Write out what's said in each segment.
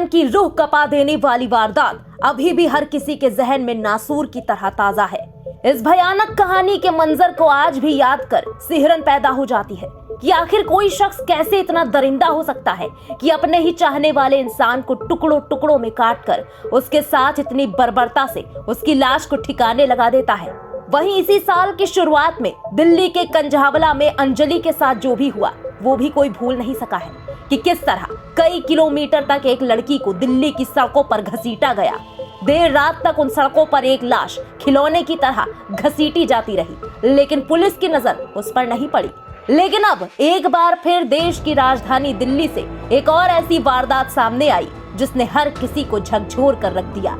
इंसान की रूह कपा देने वाली वारदात अभी भी हर किसी के जहन में नासूर की तरह ताजा है। इस भयानक कहानी के मंजर को आज भी याद कर सिहरन पैदा हो जाती है कि आखिर कोई शख्स कैसे इतना दरिंदा हो सकता है कि अपने ही चाहने वाले इंसान को टुकड़ों टुकड़ों में काटकर उसके साथ इतनी बर्बरता से उसकी लाश को ठिकाने लगा देता है। वहीं इसी साल की शुरुआत में दिल्ली के कंझावला में अंजलि के साथ जो भी हुआ वो भी कोई भूल नहीं सका है कि किस तरह कई किलोमीटर तक एक लड़की को दिल्ली की सड़कों पर घसीटा गया। देर रात तक उन सड़कों पर एक लाश खिलौने की तरह घसीटी जाती रही, लेकिन पुलिस की नजर उस पर नहीं पड़ी। लेकिन अब एक बार फिर देश की राजधानी दिल्ली से एक और ऐसी वारदात सामने आई जिसने हर किसी को झकझोर कर रख दिया।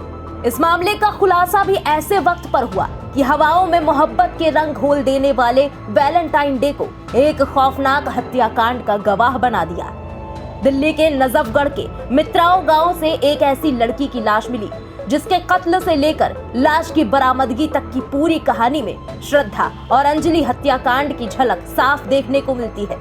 इस मामले का खुलासा भी ऐसे वक्त पर हुआ कि हवाओं में मोहब्बत के रंग घोल देने वाले वैलेंटाइन डे को एक खौफनाक हत्याकांड का गवाह बना दिया। दिल्ली के नजफगढ़ के मित्राओं गांव से एक ऐसी लड़की की लाश मिली जिसके कत्ल से लेकर लाश की बरामदगी तक की पूरी कहानी में श्रद्धा और अंजलि हत्याकांड की झलक साफ देखने को मिलती है।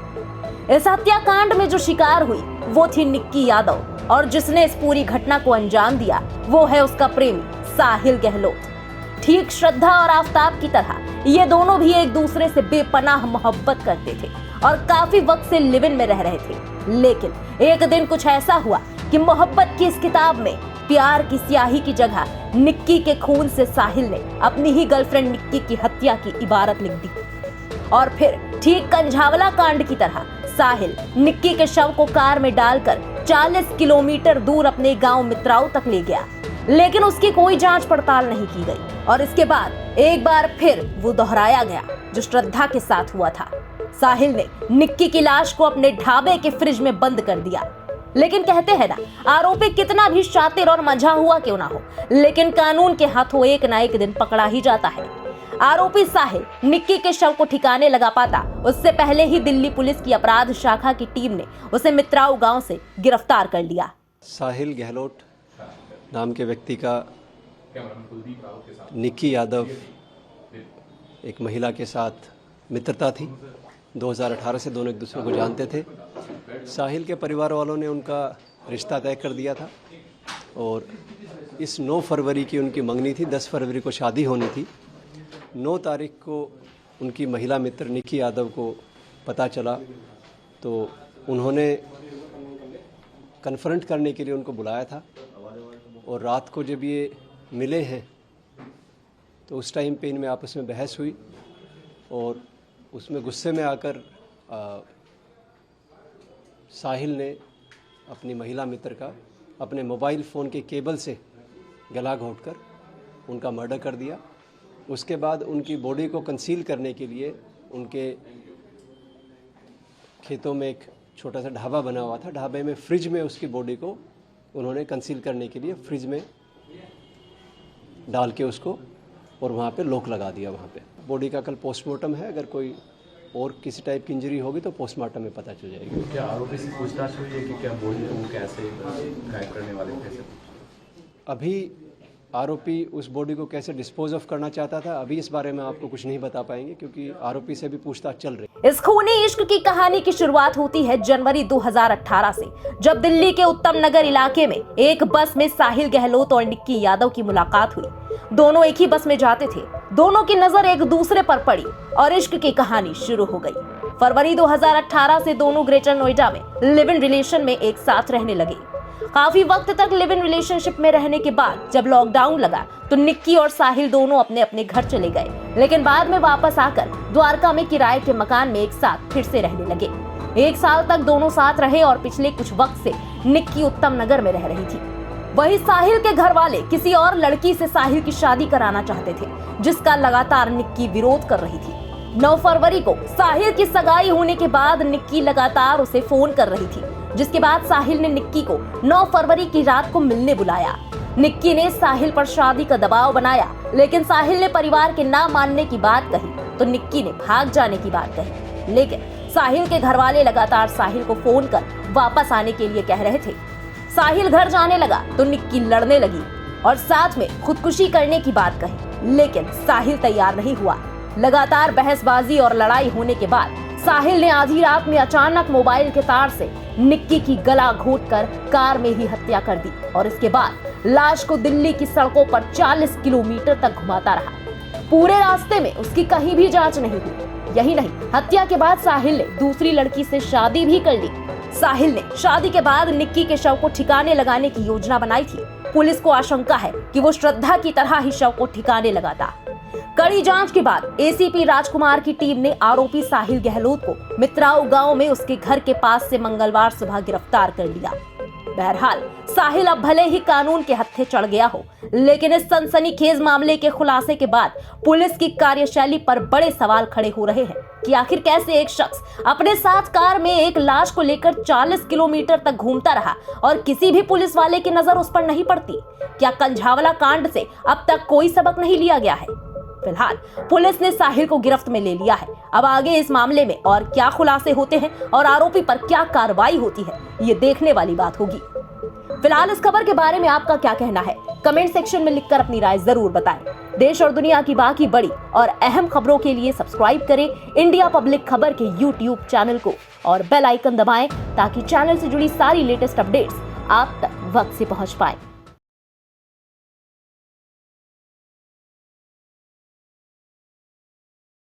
इस हत्याकांड में जो शिकार हुई वो थी निक्की यादव, और जिसने इस पूरी घटना को अंजाम दिया वो है उसका प्रेमी साहिल गहलोत। ठीक श्रद्धा और आफताब की तरह ये दोनों भी एक दूसरे से बेपनाह मोहब्बत करते थे और काफी वक्त से लिव इन में रह रहे थे। लेकिन एक दिन कुछ ऐसा हुआ कि मोहब्बत की इस किताब में प्यार की स्याही की जगह निक्की के खून से साहिल ने अपनी ही गर्लफ्रेंड निक्की की हत्या की इबारत लिख दी। और फिर ठीक कंझावला कांड की तरह साहिल निक्की के शव को कार में डालकर 40 किलोमीटर दूर अपने गांव मित्राओं तक ले गया, लेकिन उसकी कोई जांच पड़ताल नहीं की गई। और इसके बाद एक बार फिर वो दोहराया गया जो श्रद्धा के साथ हुआ था। साहिल ने निक्की की लाश को अपने ढाबे के फ्रिज में बंद कर दिया। लेकिन कहते हैं ना, आरोपी कितना भी शातिर और मंझा हुआ क्यों ना हो, लेकिन कानून के हाथों एक ना एक दिन पकड़ा ही जाता है। आरोपी साहिल निक्की के शव को ठिकाने लगा पाता उससे पहले ही दिल्ली पुलिस की अपराध शाखा की टीम ने उसे मित्राऊ गांव से गिरफ्तार कर लिया। साहिल गहलोत नाम के व्यक्ति का निक्की यादव एक महिला के साथ मित्रता थी। 2018 से दोनों एक दूसरे को जानते थे। साहिल के परिवार वालों ने उनका रिश्ता तय कर दिया था और इस 9 फरवरी की उनकी मंगनी थी। 10 फरवरी को शादी होनी थी। 9 तारीख को उनकी महिला मित्र निक्की यादव को पता चला तो उन्होंने कन्फ्रंट करने के लिए उनको बुलाया था। और रात को जब ये मिले हैं तो उस टाइम पे इनमें आपस में बहस हुई और उसमें गुस्से में आकर साहिल ने अपनी महिला मित्र का अपने मोबाइल फ़ोन के केबल से गला घोंटकर उनका मर्डर कर दिया। उसके बाद उनकी बॉडी को कंसील करने के लिए उनके खेतों में एक छोटा सा ढाबा बना हुआ था। ढाबे में फ्रिज में उसकी बॉडी को उन्होंने कंसील करने के लिए फ्रिज में डाल के उसको और वहाँ पे लॉक लगा दिया। वहाँ पे बॉडी का कल पोस्टमार्टम है। अगर कोई और किसी टाइप की इंजरी होगी तो पोस्टमार्टम में पता चल जाएगी। क्या आरोपी से पूछताछ हुई है कि क्या बॉडी को कैसे गायब करने वाले थे? अभी आरोपी उस बॉडी को कैसे डिस्पोज ऑफ करना चाहता था, अभी इस बारे में आपको कुछ नहीं बता पाएंगे क्योंकि आरोपी से भी पूछताछ चल रही है। इस खूनी इश्क की कहानी की शुरुआत होती है जनवरी 2018 से, जब दिल्ली के उत्तम नगर इलाके में एक बस में साहिल गहलोत और निक्की यादव की मुलाकात हुई। दोनों एक ही बस में जाते थे। दोनों की नजर एक दूसरे पर पड़ी और इश्क की कहानी शुरू हो गई। फरवरी 2018 से दोनों ग्रेटर नोएडा में लिव इन रिलेशन में एक साथ रहने लगे। काफी वक्त तक लिव इन रिलेशनशिप में रहने के बाद जब लॉकडाउन लगा तो निक्की और साहिल दोनों अपने अपने घर चले गए, लेकिन बाद में वापस आकर द्वारका में किराए के मकान में एक साथ फिर से रहने लगे। 1 साल तक दोनों साथ रहे और पिछले कुछ वक्त से निक्की उत्तम नगर में रह रही थी। वहीं साहिल के घर वाले किसी और लड़की से साहिल की शादी कराना चाहते थे, जिसका लगातार निक्की विरोध कर रही थी। 9 फरवरी को साहिल की सगाई होने के बाद निक्की लगातार उसे फोन कर रही थी, जिसके बाद साहिल ने निक्की को 9 फरवरी की रात को मिलने बुलाया। निक्की ने साहिल पर शादी का दबाव बनाया, लेकिन साहिल ने परिवार के ना मानने की बात कही तो निक्की ने भाग जाने की बात कही। लेकिन साहिल के घर वाले लगातार साहिल को फोन कर वापस आने के लिए कह रहे थे। साहिल घर जाने लगा तो निक्की लड़ने लगी और साथ में खुदकुशी करने की बात कही, लेकिन साहिल तैयार नहीं हुआ। लगातार बहसबाजी और लड़ाई होने के बाद साहिल ने आधी रात में अचानक मोबाइल के तार से निक्की की गला घोंटकर कार में ही हत्या कर दी और इसके बाद लाश को दिल्ली की सड़कों पर 40 किलोमीटर तक घुमाता रहा। पूरे रास्ते में उसकी कहीं भी जांच नहीं हुई। यही नहीं, हत्या के बाद साहिल ने दूसरी लड़की से शादी भी कर ली। साहिल ने शादी के बाद निक्की के शव को ठिकाने लगाने की योजना बनाई थी। पुलिस को आशंका है कि वो श्रद्धा की तरह ही शव को ठिकाने लगाता। कड़ी जांच के बाद एसीपी राजकुमार की टीम ने आरोपी साहिल गहलोत को मित्राऊ गांव में उसके घर के पास से मंगलवार सुबह गिरफ्तार कर लिया। बहरहाल साहिल अब भले ही कानून के हत्थे चढ़ गया हो, लेकिन इस सनसनीखेज मामले के खुलासे के बाद पुलिस की कार्यशैली पर बड़े सवाल खड़े हो रहे हैं कि आखिर कैसे एक शख्स अपने साथ कार में एक लाश को लेकर 40 किलोमीटर तक घूमता रहा और किसी भी पुलिस वाले की नजर उस पर नहीं पड़ती। क्या कंझावला कांड से अब तक कोई सबक नहीं लिया गया है? फिलहाल पुलिस ने साहिल को गिरफ्त में ले लिया है। अब आगे इस मामले में और क्या खुलासे होते हैं और आरोपी पर क्या कार्रवाई होती है, ये देखने वाली बात होगी। फिलहाल इस खबर के बारे में आपका क्या कहना है? कमेंट सेक्शन में लिखकर अपनी राय जरूर बताएं। देश और दुनिया की बाकी बड़ी और अहम खबरों के लिए सब्सक्राइब करें इंडिया पब्लिक खबर के YouTube चैनल को और बेल आइकन दबाएं ताकि चैनल से जुड़ी सारी लेटेस्ट अपडेट्स आप तक वक्त से पहुंच पाए।